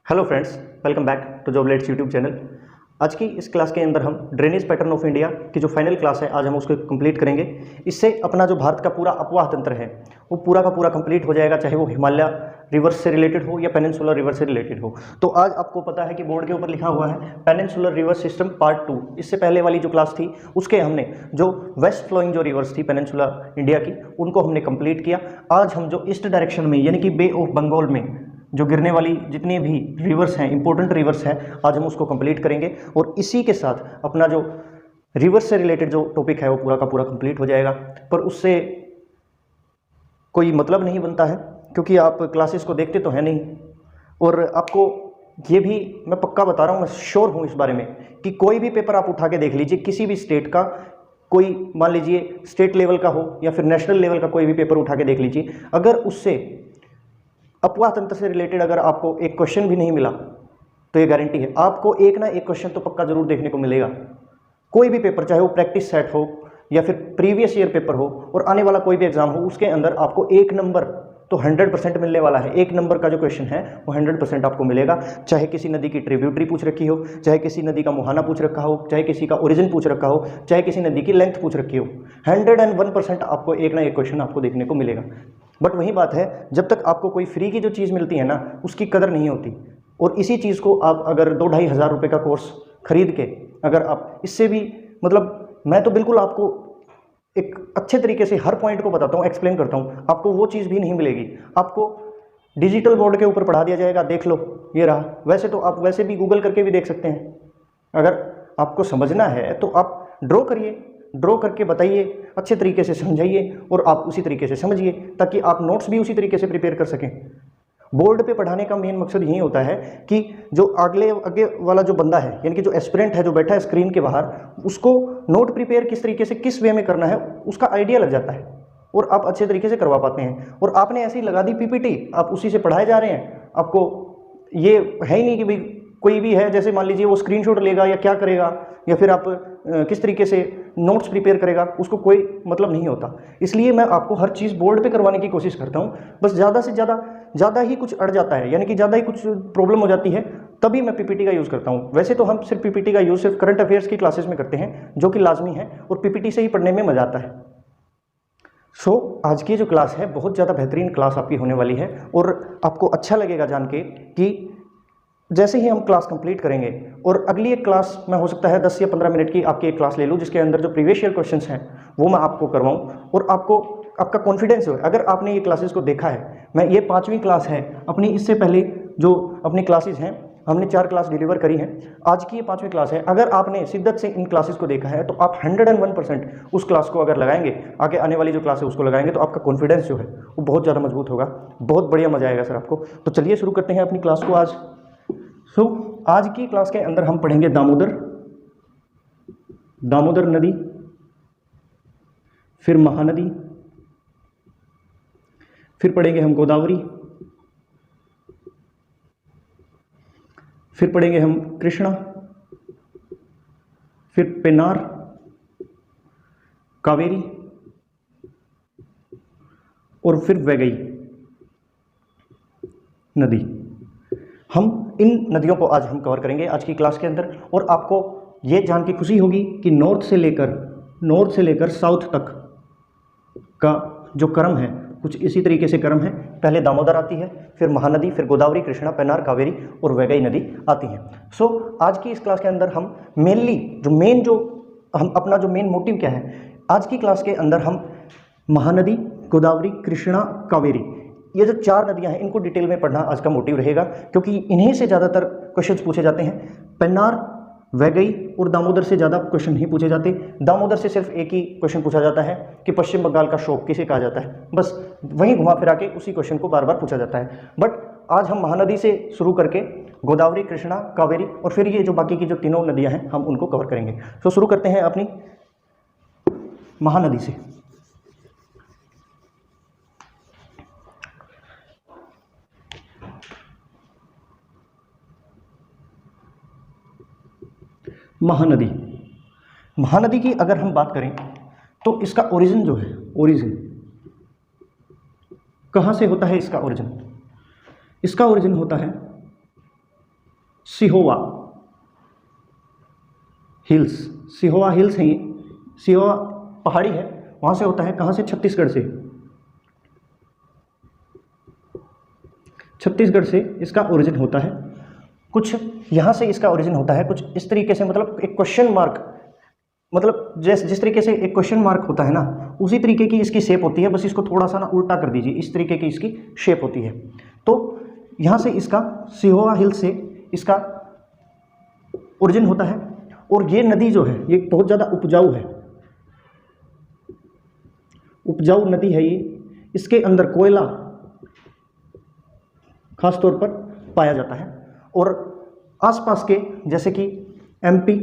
Hello friends, welcome back to Joblets YouTube channel. आज की इस क्लास के अंदर हम ड्रेनेज पैटर्न ऑफ इंडिया की जो फाइनल क्लास है आज हम उसको कंप्लीट करेंगे। इससे अपना जो भारत का पूरा अपवाह तंत्र है वो पूरा का पूरा कंप्लीट हो जाएगा, चाहे वो हिमालय रिवर्स से रिलेटेड हो या पेनिनसुलर रिवर से रिलेटेड हो। तो आज आपको पता है कि बोर्ड के ऊपर लिखा हुआ है पेनिनसुलर रिवर सिस्टम पार्ट 2। इससे पहले वाली जो क्लास थी उसके हमने जो वेस्ट फ्लोइंग जो रिवर्स थी पेनिनसुलर इंडिया की उनको हमने कंप्लीट किया। आज हम जो ईस्ट डायरेक्शन में यानी कि बे ऑफ बंगाल में जो गिरने वाली जितनी भी रिवर्स हैं, इंपॉर्टेंट रिवर्स हैं, आज हम उसको कंप्लीट करेंगे और इसी के साथ अपना जो रिवर्स से रिलेटेड जो टॉपिक है वो पूरा का पूरा कंप्लीट हो जाएगा। पर उससे कोई मतलब नहीं बनता है क्योंकि आप क्लासेस को देखते तो हैं नहीं। और आपको ये भी मैं पक्का बता रहा हूँ, मैं श्योर हूँ इस बारे में कि कोई भी पेपर आप उठा के देख लीजिए, किसी भी स्टेट का, कोई मान लीजिए स्टेट लेवल का हो या फिर नेशनल लेवल का कोई भी पेपर उठा के देख लीजिए, अगर उससे अपवाह तंत्र से रिलेटेड अगर आपको एक क्वेश्चन भी नहीं मिला तो ये गारंटी है आपको एक ना एक क्वेश्चन तो पक्का जरूर देखने को मिलेगा। कोई भी पेपर, चाहे वो प्रैक्टिस सेट हो या फिर प्रीवियस ईयर पेपर हो और आने वाला कोई भी एग्जाम हो, उसके अंदर आपको एक नंबर तो 100% मिलने वाला है। एक नंबर का जो क्वेश्चन है वो 100% आपको मिलेगा। चाहे किसी नदी की ट्रिब्यूटरी पूछ रखी हो, चाहे किसी नदी का मुहाना पूछ रखा हो, चाहे किसी का ओरिजिन पूछ रखा हो, चाहे किसी नदी की लेंथ पूछ रखी हो, 101% आपको एक ना एक क्वेश्चन आपको देखने को मिलेगा। बट वही बात है, जब तक आपको कोई फ्री की जो चीज़ मिलती है ना उसकी कदर नहीं होती। और इसी चीज़ को आप अगर 2-2.5 हज़ार रुपये का कोर्स खरीद के अगर आप इससे भी, मतलब मैं तो बिल्कुल आपको एक अच्छे तरीके से हर पॉइंट को बताता हूँ, एक्सप्लेन करता हूँ, आपको वो चीज़ भी नहीं मिलेगी। आपको डिजिटल बोर्ड के ऊपर पढ़ा दिया जाएगा, देख लो ये रहा। वैसे तो आप वैसे भी गूगल करके भी देख सकते हैं। अगर आपको समझना है तो आप ड्रॉ करिए, ड्रॉ करके बताइए, अच्छे तरीके से समझाइए और आप उसी तरीके से समझिए ताकि आप नोट्स भी उसी तरीके से प्रिपेयर कर सकें। बोर्ड पे पढ़ाने का मेन मकसद यही होता है कि जो आगे वाला जो बंदा है, यानी कि जो एस्पिरेंट है जो बैठा है स्क्रीन के बाहर, उसको नोट प्रिपेयर किस तरीके से, किस वे में करना है उसका आइडिया लग जाता है और आप अच्छे तरीके से करवा पाते हैं। और आपने ऐसी लगा दी पीपीटी, आप उसी से पढ़ाए जा रहे हैं। आपको ये है ही नहीं कि भाई कोई भी है, जैसे मान लीजिए वो स्क्रीनशॉट लेगा या क्या करेगा या फिर आप किस तरीके से नोट्स प्रिपेयर करेगा, उसको कोई मतलब नहीं होता। इसलिए मैं आपको हर चीज़ बोर्ड पे करवाने की कोशिश करता हूँ। बस ज़्यादा से ज़्यादा ही कुछ अड़ जाता है, यानी कि ज़्यादा ही कुछ प्रॉब्लम हो जाती है, तभी मैं पीपीटी का यूज़ करता हूँ। वैसे तो हम सिर्फ पीपीटी का यूज़ सिर्फ करंट अफेयर्स की क्लासेस में करते हैं, जो कि लाजमी है और पीपीटी से ही पढ़ने में मज़ा आता है। आज की जो क्लास है बहुत ज़्यादा बेहतरीन क्लास आपकी होने वाली है और आपको अच्छा लगेगा जान के कि जैसे ही हम क्लास कंप्लीट करेंगे और अगली एक क्लास मैं हो सकता है 10 या 15 मिनट की आपकी एक क्लास ले लूँ जिसके अंदर जो प्रीवियस ईयर क्वेश्चंस हैं वो मैं आपको करवाऊँ और आपको आपका कॉन्फिडेंस हो। अगर आपने ये क्लासेस को देखा है, मैं ये 5वीं क्लास है अपनी, इससे पहले जो अपनी क्लासेस हैं हमने 4 क्लास डिलीवर करी हैं, आज की ये 5वीं क्लास है। अगर आपने शिद्दत से इन क्लासेस को देखा है तो आप 101% उस क्लास को अगर लगाएंगे, आगे आने वाली जो क्लास है उसको लगाएंगे, तो आपका कॉन्फिडेंस जो है वो बहुत ज़्यादा मजबूत होगा। बहुत बढ़िया मजा आएगा सर आपको। तो चलिए शुरू करते हैं अपनी क्लास को आज। आज की क्लास के अंदर हम पढ़ेंगे दामोदर नदी, फिर महानदी, फिर पढ़ेंगे हम गोदावरी, फिर पढ़ेंगे हम कृष्णा, फिर पेन्नार, कावेरी और फिर वैगई नदी। हम इन नदियों को आज हम कवर करेंगे आज की क्लास के अंदर। और आपको ये जान के खुशी होगी कि नॉर्थ से लेकर साउथ तक का जो क्रम है कुछ इसी तरीके से क्रम है। पहले दामोदर आती है, फिर महानदी, फिर गोदावरी, कृष्णा, पेन्नार, कावेरी और वैगई नदी आती हैं। आज की इस क्लास के अंदर हम अपना जो मेन मोटिव क्या है, आज की क्लास के अंदर हम महानदी, गोदावरी, कृष्णा, कावेरी, ये जो 4 नदियां हैं इनको डिटेल में पढ़ना आज का मोटिव रहेगा क्योंकि इन्हीं से ज़्यादातर क्वेश्चंस पूछे जाते हैं। पेन्नार, वैगई और दामोदर से ज़्यादा क्वेश्चन नहीं पूछे जाते। दामोदर से सिर्फ एक ही क्वेश्चन पूछा जाता है कि पश्चिम बंगाल का शोक किसे कहा जाता है, बस वहीं घुमा फिरा के उसी क्वेश्चन को बार बार पूछा जाता है। बट आज हम महानदी से शुरू करके गोदावरी, कृष्णा, कावेरी और फिर ये जो बाकी की जो 3 नदियाँ हैं हम उनको कवर करेंगे। तो शुरू करते हैं अपनी महानदी से। महानदी की अगर हम बात करें तो इसका ओरिजिन जो है, ओरिजिन कहाँ से होता है? इसका ओरिजिन होता है सिहोवा हिल्स, सिहोवा हिल्स है ये, सिहोवा पहाड़ी है, वहाँ से होता है, कहाँ से, छत्तीसगढ़ से, छत्तीसगढ़ से इसका ओरिजिन होता है। कुछ यहाँ से इसका ओरिजिन होता है, कुछ इस तरीके से, मतलब एक क्वेश्चन मार्क, मतलब जिस तरीके से एक क्वेश्चन मार्क होता है ना, उसी तरीके की इसकी शेप होती है, बस इसको थोड़ा सा ना उल्टा कर दीजिए, इस तरीके की इसकी शेप होती है। तो यहाँ से इसका सिहोवा हिल से इसका ओरिजिन होता है। और ये नदी जो है ये बहुत ज़्यादा उपजाऊ है, उपजाऊ नदी है ये, इसके अंदर कोयला खास तौर पर पाया जाता है। और आसपास के जैसे कि एमपी,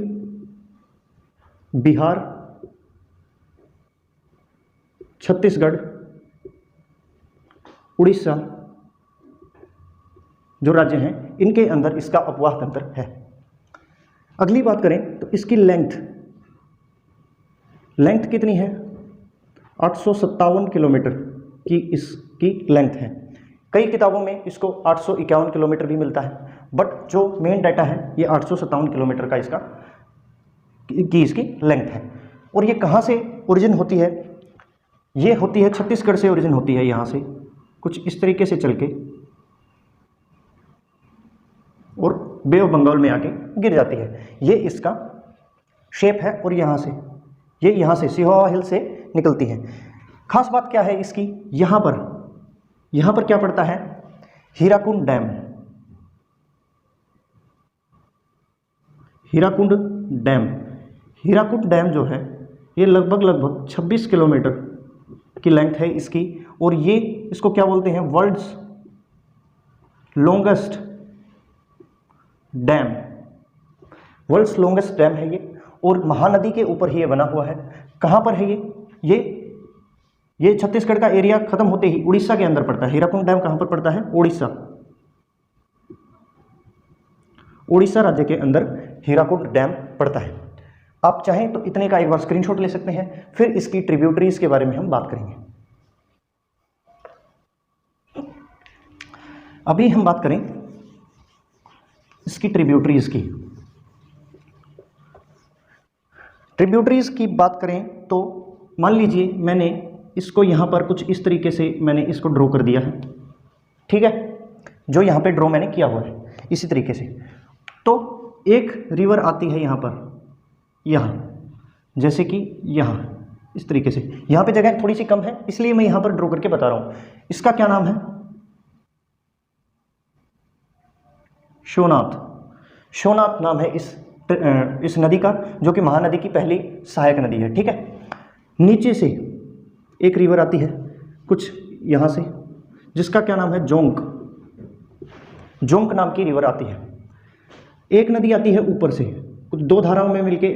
बिहार, छत्तीसगढ़, उड़ीसा जो राज्य हैं, इनके अंदर इसका अपवाह तंत्र है। अगली बात करें तो इसकी लेंथ कितनी है, 857 किलोमीटर की इसकी लेंथ है। कई किताबों में इसको 851 किलोमीटर भी मिलता है, बट जो मेन डाटा है ये 857 किलोमीटर का इसकी लेंथ है। और ये कहाँ से ओरिजिन होती है, ये होती है छत्तीसगढ़ से ओरिजिन होती है, यहाँ से कुछ इस तरीके से चल के और बे ऑफ बंगाल में आके गिर जाती है। ये इसका शेप है। और यहाँ से सिहोवा हिल से निकलती है। खास बात क्या है इसकी, यहाँ पर क्या पड़ता है, हीराकुंड डैम। हीराकुंड डैम जो है ये लगभग 26 किलोमीटर की लेंथ है इसकी। और ये इसको क्या बोलते हैं, वर्ल्ड्स लॉन्गेस्ट डैम है ये। और महानदी के ऊपर ही ये बना हुआ है। कहाँ पर है ये छत्तीसगढ़ का एरिया खत्म होते ही उड़ीसा के अंदर पड़ता है। हीराकुंड डैम कहाँ पर पड़ता है, उड़ीसा राज्य के अंदर हीराकुंड डैम पड़ता है। आप चाहें तो इतने का एक बार स्क्रीनशॉट ले सकते हैं, फिर इसकी ट्रिब्यूटरीज के बारे में हम बात करेंगे। अभी हम बात करें इसकी ट्रिब्यूटरीज की बात करें तो मान लीजिए मैंने इसको यहाँ पर कुछ इस तरीके से मैंने इसको ड्रॉ कर दिया है, ठीक है, जो यहाँ पे ड्रॉ मैंने किया हुआ है इसी तरीके से। तो एक रिवर आती है यहाँ जैसे कि यहाँ इस तरीके से, यहाँ पे जगह थोड़ी सी कम है इसलिए मैं यहाँ पर ड्रॉ करके बता रहा हूँ। इसका क्या नाम है, शोनाथ नाम है इस नदी का, जो कि महानदी की पहली सहायक नदी है, ठीक है। नीचे से एक रिवर आती है कुछ यहाँ से, जिसका क्या नाम है, जोंक नाम की रिवर आती है। एक नदी आती है ऊपर से, कुछ दो धाराओं में मिलके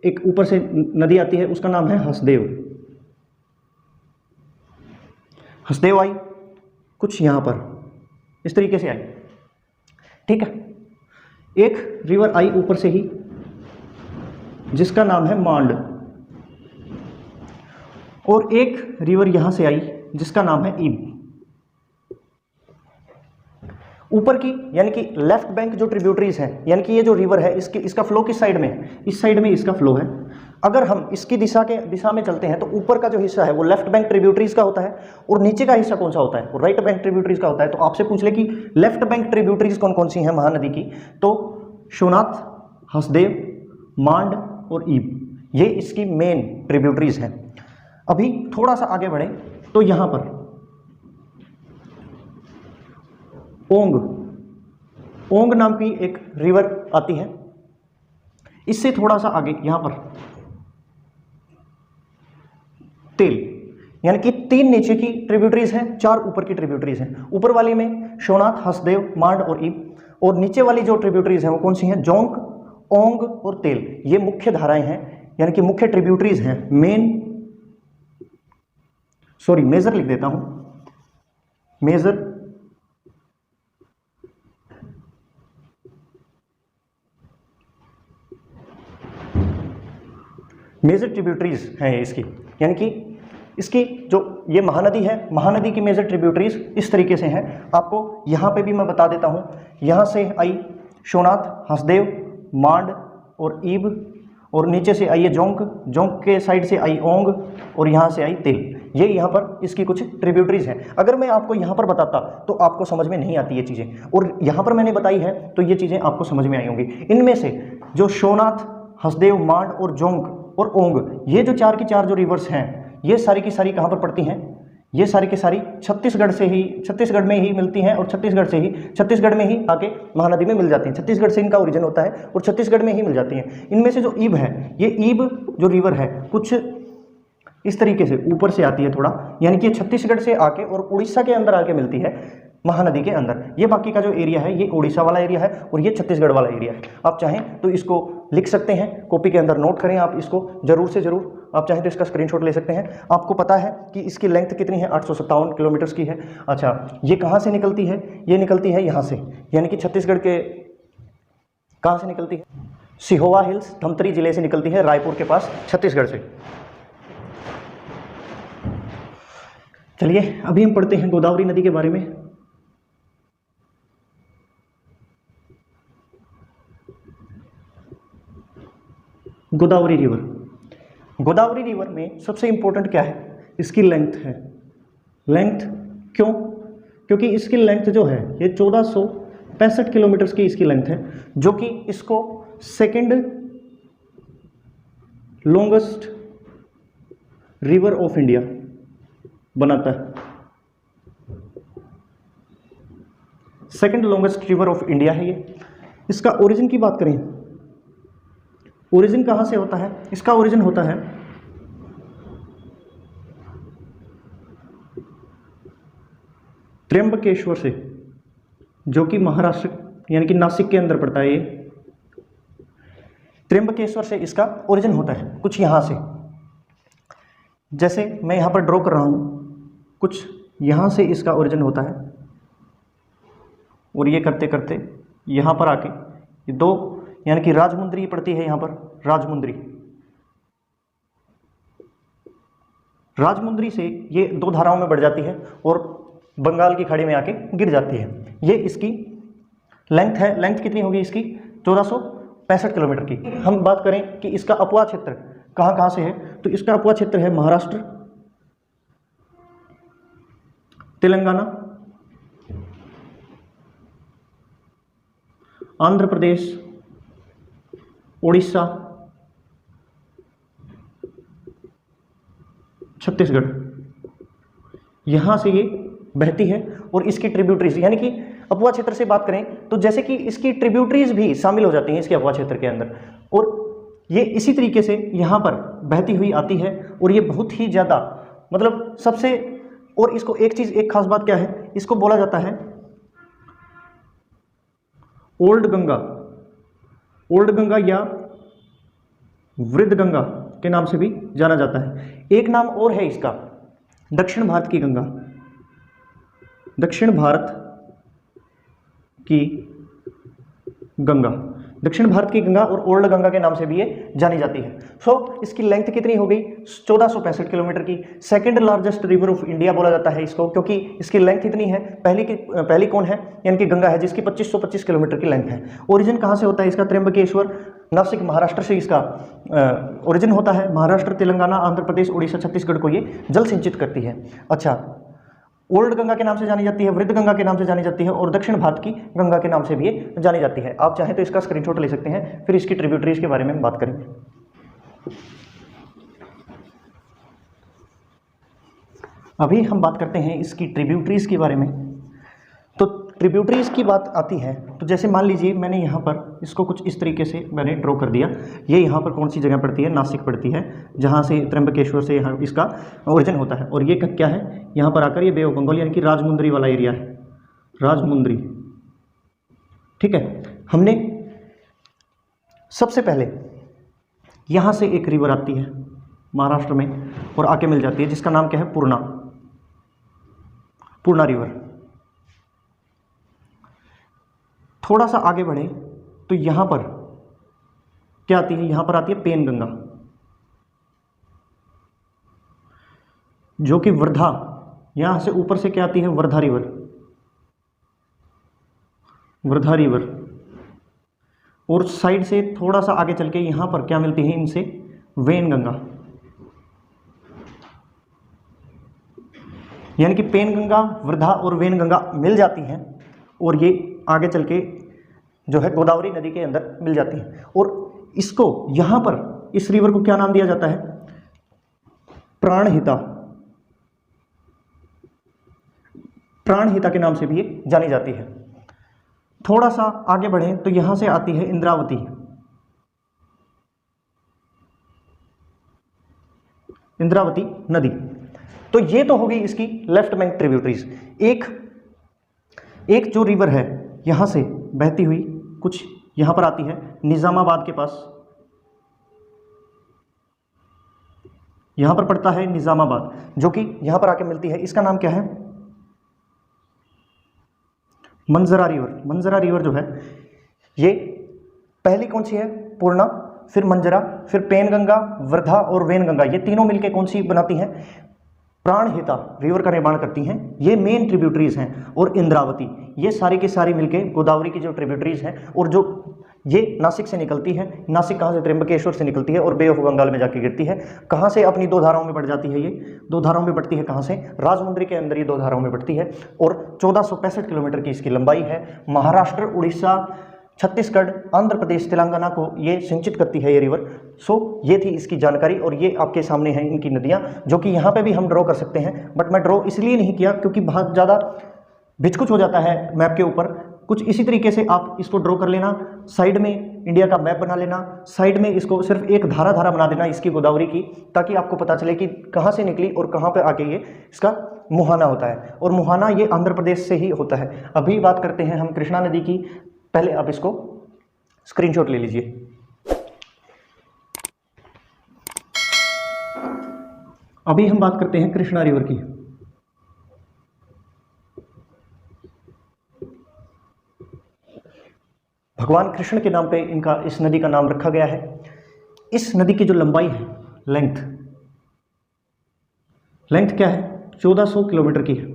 एक ऊपर से नदी आती है, उसका नाम है हसदेव आई, कुछ यहाँ पर इस तरीके से आई, ठीक है। एक रिवर आई ऊपर से ही जिसका नाम है मांड, और एक रिवर यहाँ से आई जिसका नाम है ईब। ऊपर की यानी कि लेफ्ट बैंक जो ट्रिब्यूटरीज हैं, यानी कि ये जो रिवर है इसका फ्लो किस साइड में, इस साइड में इसका फ्लो है। अगर हम इसकी दिशा में चलते हैं तो ऊपर का जो हिस्सा है वो लेफ्ट बैंक ट्रिब्यूटरीज का होता है, और नीचे का हिस्सा कौन सा होता है, वो राइट बैंक ट्रिब्यूटरीज का होता है। तो आपसे पूछ ले कि लेफ्ट बैंक ट्रिब्यूटरीज कौन कौन सी हैं महानदी की, तो शोनाथ, हसदेव, मांड और ईब, ये इसकी मेन ट्रिब्यूटरीज हैं। अभी थोड़ा सा आगे बढ़े तो यहाँ पर ओंग नाम की एक रिवर आती है। इससे थोड़ा सा आगे यहाँ पर तेल, यानी कि 3 नीचे की ट्रिब्यूटरीज हैं, 4 ऊपर की ट्रिब्यूटरीज हैं। ऊपर वाली में शोनाथ, हसदेव, मांड और ईब, और नीचे वाली जो ट्रिब्यूटरीज हैं वो कौन सी हैं, जोंक, ओंग और तेल। ये मुख्य धाराएं हैं, यानी कि मुख्य ट्रिब्यूटरीज हैं। मेजर लिख देता हूं, मेजर ट्रिब्यूटरीज हैं इसकी, यानी कि इसकी जो ये महानदी है, महानदी की मेजर ट्रिब्यूटरीज इस तरीके से हैं। आपको यहाँ पे भी मैं बता देता हूँ, यहाँ से आई सोनाथ, हसदेव, मांड और ईब, और नीचे से आई है जोंक, जोंक के साइड से आई ओंग, और यहाँ से आई तेल। ये यहाँ पर इसकी कुछ ट्रिब्यूटरीज हैं। अगर मैं आपको यहाँ पर बताता तो आपको समझ में नहीं आती ये चीज़ें, और यहाँ पर मैंने बताई है तो ये चीज़ें आपको समझ में आई होंगी। इनमें से जो सोनाथ, हसदेव, मांड और जोंक और ओंग, ये जो चार की चार जो रिवर्स हैं, ये सारी की सारी कहाँ पर पड़ती हैं? ये सारी की सारी छत्तीसगढ़ में ही मिलती हैं, और छत्तीसगढ़ में ही आके महानदी में मिल जाती हैं। छत्तीसगढ़ से इनका ओरिजिन होता है और छत्तीसगढ़ में ही मिल जाती हैं। इनमें से जो ईब है, ये ईब जो रिवर है कुछ इस तरीके से ऊपर से आती है थोड़ा, यानी कि छत्तीसगढ़ से आके और उड़ीसा के अंदर आके मिलती है महानदी के अंदर। ये बाकी का जो एरिया है ये उड़ीसा वाला एरिया है और ये छत्तीसगढ़ वाला एरिया है। आप चाहें तो इसको लिख सकते हैं, कॉपी के अंदर नोट करें आप इसको ज़रूर से ज़रूर। आप चाहें तो इसका स्क्रीनशॉट ले सकते हैं। आपको पता है कि इसकी लेंथ कितनी है? 857 किलोमीटर की है। अच्छा, ये कहाँ से निकलती है? ये निकलती है यहाँ से, यानी कि छत्तीसगढ़ के कहाँ से निकलती है? सिहोवा हिल्स, धमतरी जिले से निकलती है, रायपुर के पास, छत्तीसगढ़ से। चलिए अभी हम पढ़ते हैं गोदावरी नदी के बारे में। गोदावरी रिवर में सबसे इंपॉर्टेंट क्या है? इसकी लेंथ है। लेंथ क्यों? क्योंकि इसकी लेंथ जो है ये 1465 किलोमीटर की इसकी लेंथ है, जो कि इसको second longest river of India बनाता है। Second longest river of India है ये। इसका ओरिजिन की बात करें, ओरिजिन कहाँ से होता है? इसका ओरिजिन होता है त्र्यंबकेश्वर से, जो कि महाराष्ट्र यानी कि नासिक के अंदर पड़ता है। ये त्र्यंबकेश्वर से इसका ओरिजिन होता है, कुछ यहाँ से, जैसे मैं यहाँ पर ड्रॉ कर रहा हूँ, कुछ यहाँ से इसका ओरिजिन होता है, और ये करते करते यहाँ पर आके ये दो, यानी कि राजमुंद्री पड़ती है यहाँ पर, राजमुंद्री से ये दो धाराओं में बढ़ जाती है और बंगाल की खाड़ी में आके गिर जाती है। ये इसकी लेंथ है। लेंथ कितनी होगी इसकी? 1465 किलोमीटर की। हम बात करें कि इसका अपवाह क्षेत्र कहाँ कहाँ से है, तो इसका अपवाह क्षेत्र है महाराष्ट्र, तेलंगाना, आंध्र प्रदेश, उड़ीसा, छत्तीसगढ़, यहाँ से ये बहती है। और इसकी ट्रिब्यूटरीज, यानी कि अपवा क्षेत्र से बात करें तो जैसे कि इसकी ट्रिब्यूटरीज भी शामिल हो जाती हैं इसके अपवा क्षेत्र के अंदर, और ये इसी तरीके से यहाँ पर बहती हुई आती है। और ये बहुत ही ज़्यादा मतलब सबसे, और इसको एक चीज़, एक खास बात क्या है, इसको बोला जाता है ओल्ड गंगा या वृद्ध गंगा के नाम से भी जाना जाता है। एक नाम और है इसका, दक्षिण भारत की गंगा, दक्षिण भारत की गंगा और ओल्ड गंगा के नाम से भी ये जानी जाती है। सो इसकी लेंथ कितनी हो गई? 1465 किलोमीटर की। Second largest river of India बोला जाता है इसको, क्योंकि इसकी लेंथ इतनी है। पहली कौन है? यानी कि गंगा है, जिसकी 2525 किलोमीटर की लेंथ है। ओरिजिन कहाँ से होता है इसका? त्र्यंबकेश्वर, नासिक, महाराष्ट्र से इसका ओरिजिन होता है। महाराष्ट्र, तेलंगाना, आंध्र प्रदेश, उड़ीसा, छत्तीसगढ़ को ये जल सिंचित करती है। अच्छा, ओल्ड गंगा के नाम से जानी जाती है, वृद्ध गंगा के नाम से जानी जाती है, और दक्षिण भारत की गंगा के नाम से भी ये जानी जाती है। आप चाहें तो इसका स्क्रीनशॉट ले सकते हैं, फिर इसकी ट्रिब्यूटरीज के बारे में हम बात करेंगे। अभी हम बात करते हैं इसकी ट्रिब्यूटरीज के बारे में। तो ट्रिब्यूटरीज की बात आती है तो जैसे मान लीजिए मैंने यहाँ पर इसको कुछ इस तरीके से मैंने ड्रॉ कर दिया। ये यहाँ पर कौन सी जगह पड़ती है? नासिक पड़ती है, जहाँ से त्र्यंबकेश्वर से यहाँ इसका ओरिजिन होता है। और ये क्या है? यहाँ पर आकर ये बे ऑफ बंगाल यानी कि राजमुंद्री वाला एरिया है, राजमुंद्री। ठीक है, हमने सबसे पहले यहाँ से एक रिवर आती है महाराष्ट्र में और आके मिल जाती है, जिसका नाम क्या है? पूर्णा रिवर। थोड़ा सा आगे बढ़े तो यहाँ पर क्या आती है? यहाँ पर आती है पेन गंगा, जो कि वर्धा, यहाँ से ऊपर से क्या आती है? वर्धा रिवर। और साइड से थोड़ा सा आगे चल के यहाँ पर क्या मिलती है इनसे, वेनगंगा, यानी कि पेनगंगा, वर्धा और वेनगंगा मिल जाती हैं और ये आगे चल के जो है गोदावरी नदी के अंदर मिल जाती हैं। और इसको यहाँ पर इस रिवर को क्या नाम दिया जाता है, प्राणहिता, प्राणहिता के नाम से भी ये जानी जाती है। थोड़ा सा आगे बढ़ें तो यहां से आती है इंद्रावती, इंद्रावती नदी। तो ये तो होगी इसकी लेफ्ट बैंक ट्रिब्यूटरीज। एक जो रिवर है यहां से बहती हुई कुछ यहां पर आती है निजामाबाद के पास, यहां पर पड़ता है निजामाबाद, जो कि यहां पर आके मिलती है। इसका नाम क्या है, मंजरा रिवर। मंजरा रिवर जो है ये पहली कौन सी है, पूर्णा, फिर मंजरा, फिर पेनगंगा, वर्धा और वेनगंगा, ये तीनों मिलके कौन सी बनाती हैं, प्राणहिता रिवर का निर्माण करती हैं। ये मेन ट्रिब्यूटरीज हैं। और इंद्रावती, ये सारी की सारी मिलके गोदावरी की जो ट्रिब्यूटरीज हैं, और जो ये नासिक से निकलती है, नासिक कहाँ से, त्र्यंबकेश्वर से निकलती है और बे ऑफ बंगाल में जाके गिरती है। कहाँ से अपनी दो धाराओं में बढ़ जाती है, ये दो धाराओं में बढ़ती है, कहाँ से, राजमुंद्री के अंदर ये दो धाराओं में बढ़ती है। और 1465 किलोमीटर की इसकी लंबाई है। महाराष्ट्र, उड़ीसा, छत्तीसगढ़, आंध्र प्रदेश, तेलंगाना को ये सिंचित करती है ये रिवर। सो ये थी इसकी जानकारी। और ये आपके सामने हैं इनकी नदियाँ, जो कि यहाँ पे भी हम ड्रॉ कर सकते हैं, बट मैं ड्रॉ इसलिए नहीं किया क्योंकि बहुत ज़्यादा भिचकुच हो जाता है मैप के ऊपर। कुछ इसी तरीके से आप इसको ड्रॉ कर लेना, साइड में इंडिया का मैप बना लेना, साइड में इसको सिर्फ एक धारा धारा बना देना इसकी गोदावरी की, ताकि आपको पता चले कि कहाँ से निकली और कहाँ पे आके ये इसका मुहाना होता है। और मुहाना ये आंध्र प्रदेश से ही होता है। अभी बात करते हैं हम कृष्णा नदी की। पहले आप इसको स्क्रीनशॉट ले लीजिए। अभी हम बात करते हैं कृष्णा रिवर की। भगवान कृष्ण के नाम पे इनका, इस नदी का नाम रखा गया है। इस नदी की जो लंबाई है, लेंथ क्या है, 1400 किलोमीटर की है।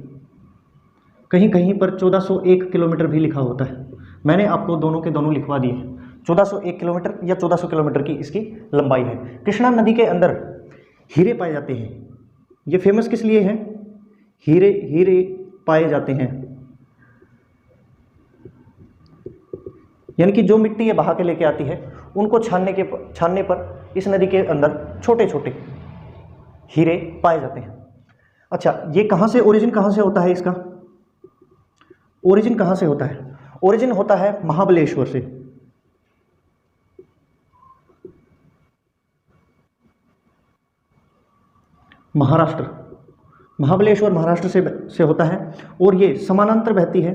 कहीं कहीं पर 1401 किलोमीटर भी लिखा होता है। मैंने आपको दोनों के दोनों लिखवा दिए हैं। 1401 किलोमीटर या 1400 किलोमीटर की इसकी लंबाई है। कृष्णा नदी के अंदर हीरे पाए जाते हैं। ये फेमस किस लिए है, हीरे पाए जाते हैं, यानी कि जो मिट्टी ये बहा के लेके आती है, उनको छानने पर इस नदी के अंदर छोटे छोटे हीरे पाए जाते हैं। अच्छा, ये कहाँ से ओरिजिन, कहाँ से होता है इसका ओरिजिन, कहाँ से होता है, ओरिजिन होता है महाबलेश्वर से। महाराष्ट्र, महाबलेश्वर महाराष्ट्र से होता है। और ये समानांतर बहती है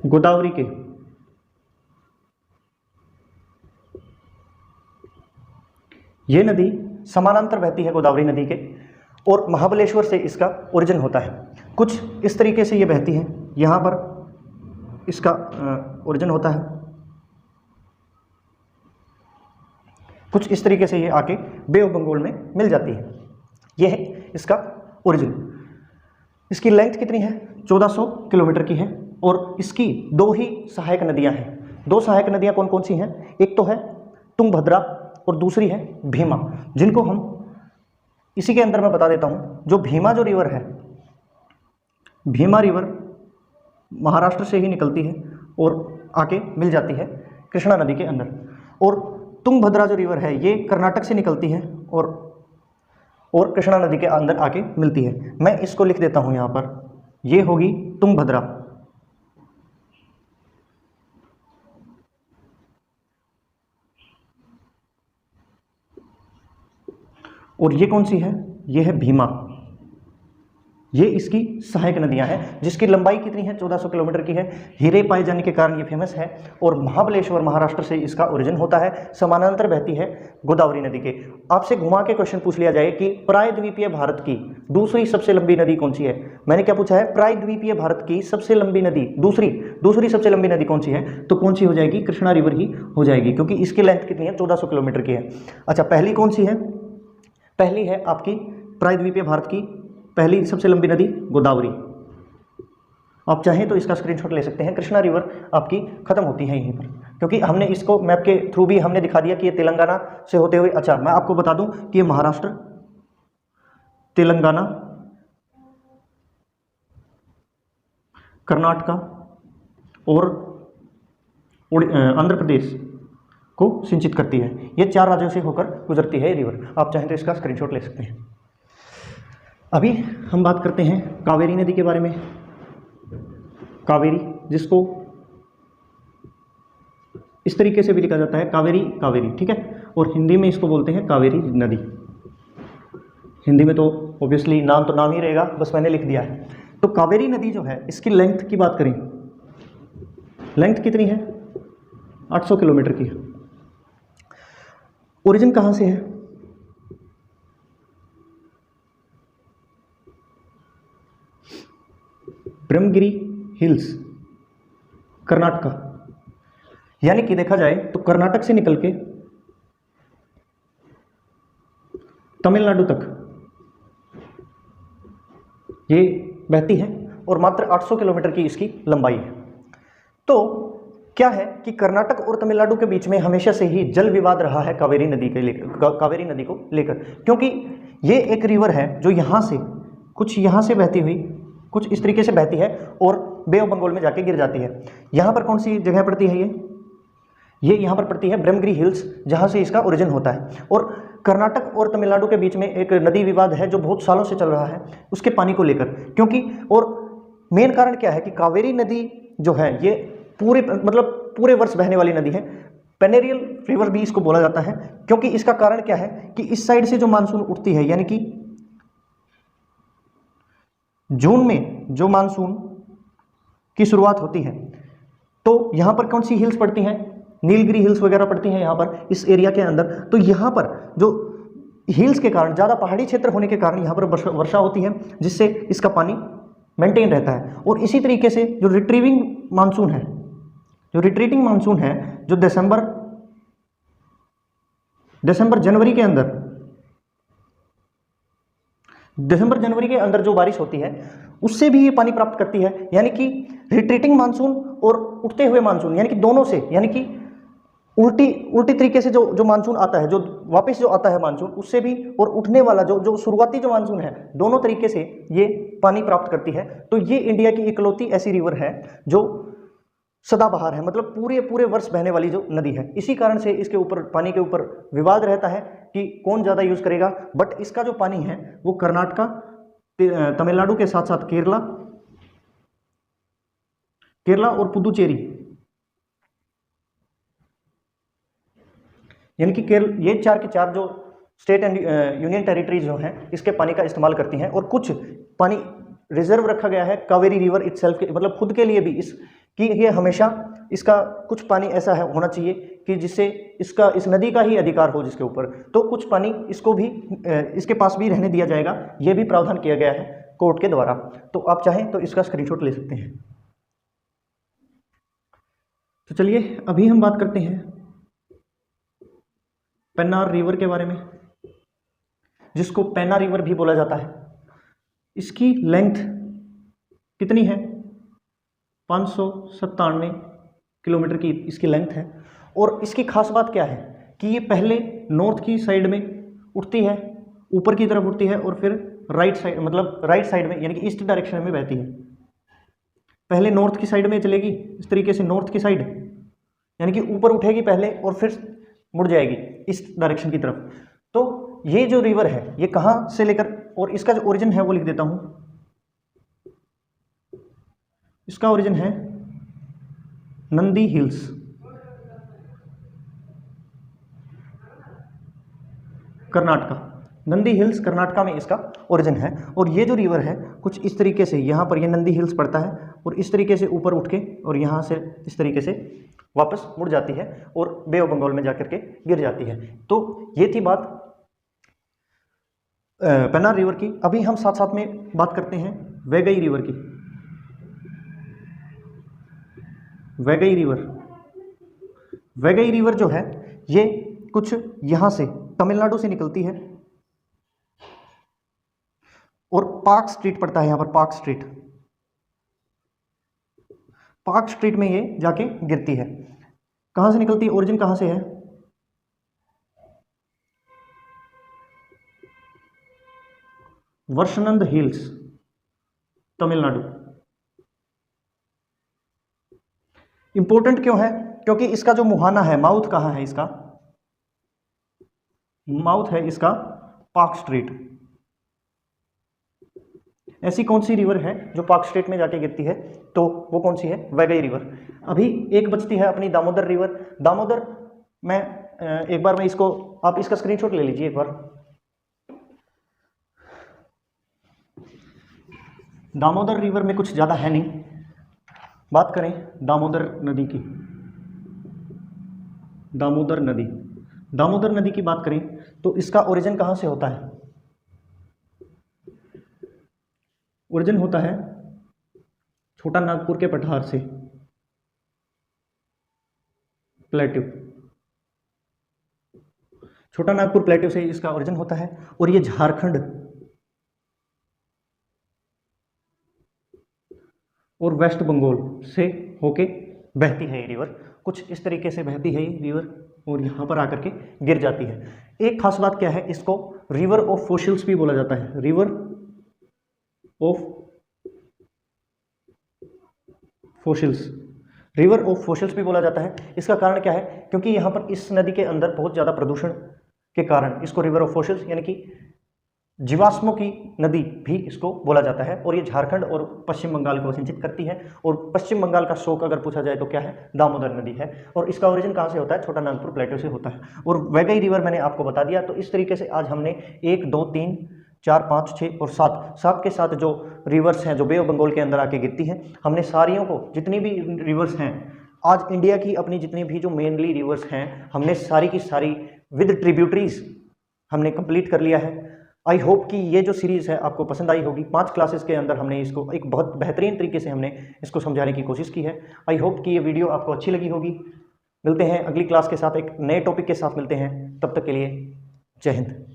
गोदावरी के ये नदी समानांतर बहती है गोदावरी नदी के, और महाबलेश्वर से इसका ओरिजिन होता है। कुछ इस तरीके से ये बहती है, यहाँ पर इसका ओरिजिन होता है। कुछ इस तरीके से ये आके बे ऑफ बंगाल में मिल जाती है। ये है इसका ओरिजिन। इसकी लेंथ कितनी है, 1400 किलोमीटर की है। और इसकी दो ही सहायक नदियां हैं। दो सहायक नदियां कौन कौन सी हैं, एक तो है तुंगभद्रा और दूसरी है भीमा, जिनको हम इसी के अंदर मैं बता देता हूं। जो भीमा जो रिवर है, भीमा रिवर महाराष्ट्र से ही निकलती है और आके मिल जाती है कृष्णा नदी के अंदर। और तुंगभद्रा जो रिवर है ये कर्नाटक से निकलती है और कृष्णा नदी के अंदर आके मिलती है। मैं इसको लिख देता हूं यहाँ पर, ये होगी तुंगभद्रा। और ये कौन सी है, ये है भीमा। ये इसकी सहायक नदियां हैं, जिसकी लंबाई कितनी है, 1400 किलोमीटर की है। हीरे पाए जाने के कारण ये फेमस है। और महाबलेश्वर महाराष्ट्र से इसका ओरिजिन होता है, समानांतर बहती है गोदावरी नदी के। आपसे घुमा के क्वेश्चन पूछ लिया जाए कि प्रायद्वीपीय भारत की दूसरी सबसे लंबी नदी कौन सी है। मैंने क्या पूछा है, प्रायद्वीपीय भारत की सबसे लंबी नदी, दूसरी सबसे लंबी नदी कौन सी है, तो कौन सी हो जाएगी, कृष्णा रिवर ही हो जाएगी, क्योंकि इसकी लेंथ कितनी है, 1400 किलोमीटर की है। अच्छा, पहली कौन सी है, पहली है आपकी प्रायद्वीपीय भारत की पहली सबसे लंबी नदी गोदावरी। आप चाहें तो इसका स्क्रीनशॉट ले सकते हैं। कृष्णा रिवर आपकी खत्म होती है यहीं पर, क्योंकि हमने इसको मैप के थ्रू भी हमने दिखा दिया कि ये तेलंगाना से होते हुए, अच्छा मैं आपको बता दूं कि ये महाराष्ट्र, तेलंगाना, कर्नाटका और आंध्र प्रदेश को सिंचित करती है। ये 4 राज्यों से होकर गुजरती है ये रिवर। आप चाहें तो इसका स्क्रीनशॉट ले सकते हैं। अभी हम बात करते हैं कावेरी नदी के बारे में। कावेरी, जिसको इस तरीके से भी लिखा जाता है कावेरी, कावेरी, ठीक है, और हिंदी में इसको बोलते हैं कावेरी नदी। हिंदी में तो ऑब्वियसली नाम तो नाम ही रहेगा, बस मैंने लिख दिया है। तो कावेरी नदी जो है, इसकी लेंथ की बात करें, लेंथ कितनी है? 800 किलोमीटर की है। ओरिजिन कहाँ से है? ब्रह्मगिरी हिल्स, कर्नाटका। यानी कि देखा जाए तो कर्नाटक से निकल के तमिलनाडु तक ये बहती है और मात्र 800 किलोमीटर की इसकी लंबाई है। तो क्या है कि कर्नाटक और तमिलनाडु के बीच में हमेशा से ही जल विवाद रहा है कावेरी नदी के लेकर, कावेरी नदी को लेकर, क्योंकि ये एक रिवर है जो यहाँ से कुछ यहाँ से बहती हुई कुछ इस तरीके से बहती है और बे ऑफ बंगाल में जाके गिर जाती है। यहाँ पर कौन सी जगह पड़ती है? ये यहाँ पर पड़ती है ब्रह्मगिरी हिल्स, जहाँ से इसका ओरिजिन होता है। और कर्नाटक और तमिलनाडु के बीच में एक नदी विवाद है जो बहुत सालों से चल रहा है उसके पानी को लेकर, क्योंकि और मेन कारण क्या है कि कावेरी नदी जो है ये पूरे वर्ष बहने वाली नदी है। पेनेरियल रिवर भी इसको बोला जाता है, क्योंकि इसका कारण क्या है कि इस साइड से जो मानसून उठती है, यानी कि जून में जो मानसून की शुरुआत होती है, तो यहाँ पर कौन सी हिल्स पड़ती हैं? नीलगिरी हिल्स वगैरह पड़ती हैं यहाँ पर इस एरिया के अंदर। तो यहाँ पर जो हिल्स के कारण, ज़्यादा पहाड़ी क्षेत्र होने के कारण यहाँ पर वर्षा होती है, जिससे इसका पानी मेंटेन रहता है। और इसी तरीके से जो रिट्रीविंग मानसून है, जो रिट्रीटिंग मानसून है, जो दिसंबर जनवरी के अंदर जो बारिश होती है उससे भी ये पानी प्राप्त करती है। यानी कि रिट्रीटिंग मानसून और उठते हुए मानसून, यानी कि दोनों से, यानी कि उल्टी तरीके से जो मानसून आता है, जो वापस जो आता है मानसून, उससे भी, और उठने वाला जो शुरुआती जो मानसून है, दोनों तरीके से ये पानी प्राप्त करती है। तो ये इंडिया की इकलौती ऐसी रिवर है जो सदाबहार है, मतलब पूरे वर्ष बहने वाली जो नदी है। इसी कारण से इसके ऊपर, पानी के ऊपर विवाद रहता है कि कौन ज़्यादा यूज़ करेगा। बट इसका जो पानी है वो कर्नाटका, तमिलनाडु के साथ साथ केरला और पुदुचेरी, यानी कि ये 4 के 4 जो स्टेट एंड यूनियन टेरिटरीज जो हैं, इसके पानी का इस्तेमाल करती हैं। और कुछ पानी रिजर्व रखा गया है कावेरी रिवर इटसेल्फ के, मतलब खुद के लिए भी, कि ये हमेशा इसका कुछ पानी ऐसा है होना चाहिए कि जिससे इस नदी का ही अधिकार हो जिसके ऊपर, तो कुछ पानी इसको भी इसके पास भी रहने दिया जाएगा। ये भी प्रावधान किया गया है कोर्ट के द्वारा। तो आप चाहें तो इसका स्क्रीनशॉट ले सकते हैं। तो चलिए अभी हम बात करते हैं पेन्नार रिवर के बारे में, जिसको पेन्ना रिवर भी बोला जाता है। इसकी लेंथ कितनी है? 597 किलोमीटर की इसकी लेंथ है। और इसकी खास बात क्या है कि ये पहले नॉर्थ की साइड में उठती है, ऊपर की तरफ उठती है, और फिर राइट साइड में, यानी कि ईस्ट डायरेक्शन में बहती है। पहले नॉर्थ की साइड में चलेगी इस तरीके से, नॉर्थ की साइड, यानी कि ऊपर उठेगी पहले और फिर मुड़ जाएगी ईस्ट डायरेक्शन की तरफ। तो ये जो रिवर है ये कहाँ से लेकर, और इसका जो ओरिजिन है वो लिख देता हूँ। इसका ओरिजिन है नंदी हिल्स, कर्नाटका। नंदी हिल्स कर्नाटका में इसका ओरिजिन है। और ये जो रिवर है कुछ इस तरीके से, यहाँ पर ये नंदी हिल्स पड़ता है और इस तरीके से ऊपर उठ के और यहाँ से इस तरीके से वापस मुड़ जाती है और बे ऑफ बंगाल में जाकर के गिर जाती है। तो ये थी बात पेन्नार रिवर की। अभी हम साथ साथ में बात करते हैं वैगई रिवर की। वैगई रिवर जो है ये कुछ यहाँ से तमिलनाडु से निकलती है और पार्क स्ट्रीट पड़ता है यहाँ पर, पार्क स्ट्रीट, पार्क स्ट्रीट में ये जाके गिरती है। कहाँ से निकलती है, ओरिजिन कहाँ से है, वर्षनंद हिल्स, तमिलनाडु। इंपॉर्टेंट क्यों है, क्योंकि इसका जो मुहाना है, माउथ कहाँ है इसका, माउथ है इसका पार्क स्ट्रीट। ऐसी कौन सी रिवर है जो पार्क स्ट्रीट में जाके गिरती है, तो वो कौन सी है, वैगई रिवर। अभी एक बचती है अपनी दामोदर रिवर। दामोदर मैं एक बार मैं इसको, आप इसका स्क्रीनशॉट ले लीजिए एक बार। दामोदर रिवर में कुछ ज़्यादा है नहीं। बात करें दामोदर नदी की, दामोदर नदी, दामोदर नदी की बात करें तो इसका ओरिजिन कहाँ से होता है, ओरिजिन होता है छोटा नागपुर के पठार से, प्लेट्यू, छोटा नागपुर प्लेट्यू से इसका ओरिजिन होता है। और ये झारखंड और वेस्ट बंगाल से होके बहती है ये रिवर, कुछ इस तरीके से बहती है ये रिवर और यहाँ पर आकर के गिर जाती है। एक खास बात क्या है, इसको रिवर ऑफ फॉसिल्स भी बोला जाता है, river of fossils, river of fossils भी बोला जाता है। इसका कारण क्या है, क्योंकि यहाँ पर इस नदी के अंदर बहुत ज़्यादा प्रदूषण के कारण इसको रिवर ऑफ फॉसिल्स यानी कि जीवाश्मों की नदी भी इसको बोला जाता है। और ये झारखंड और पश्चिम बंगाल को सिंचित करती है। और पश्चिम बंगाल का शोक अगर पूछा जाए तो क्या है, दामोदर नदी है। और इसका ओरिजिन कहाँ से होता है, छोटा नागपुर प्लेटो से होता है। और वैगई रिवर मैंने आपको बता दिया। तो इस तरीके से आज हमने 1, 2, 3, 4, 5, 6 और 7 के साथ जो रिवर्स हैं जो बे ऑफ बंगाल के अंदर आके गिरती हैं, हमने सारियों को, जितनी भी रिवर्स हैं आज इंडिया की, अपनी जितनी भी जो मेनली रिवर्स हैं, हमने सारी की सारी विद ट्रिब्यूटरीज हमने कंप्लीट कर लिया है। आई होप कि ये जो सीरीज़ है आपको पसंद आई होगी। 5 क्लासेस के अंदर हमने इसको एक बहुत बेहतरीन तरीके से हमने इसको समझाने की कोशिश की है। आई होप कि ये वीडियो आपको अच्छी लगी होगी। मिलते हैं अगली क्लास के साथ, एक नए टॉपिक के साथ मिलते हैं। तब तक के लिए जय हिंद।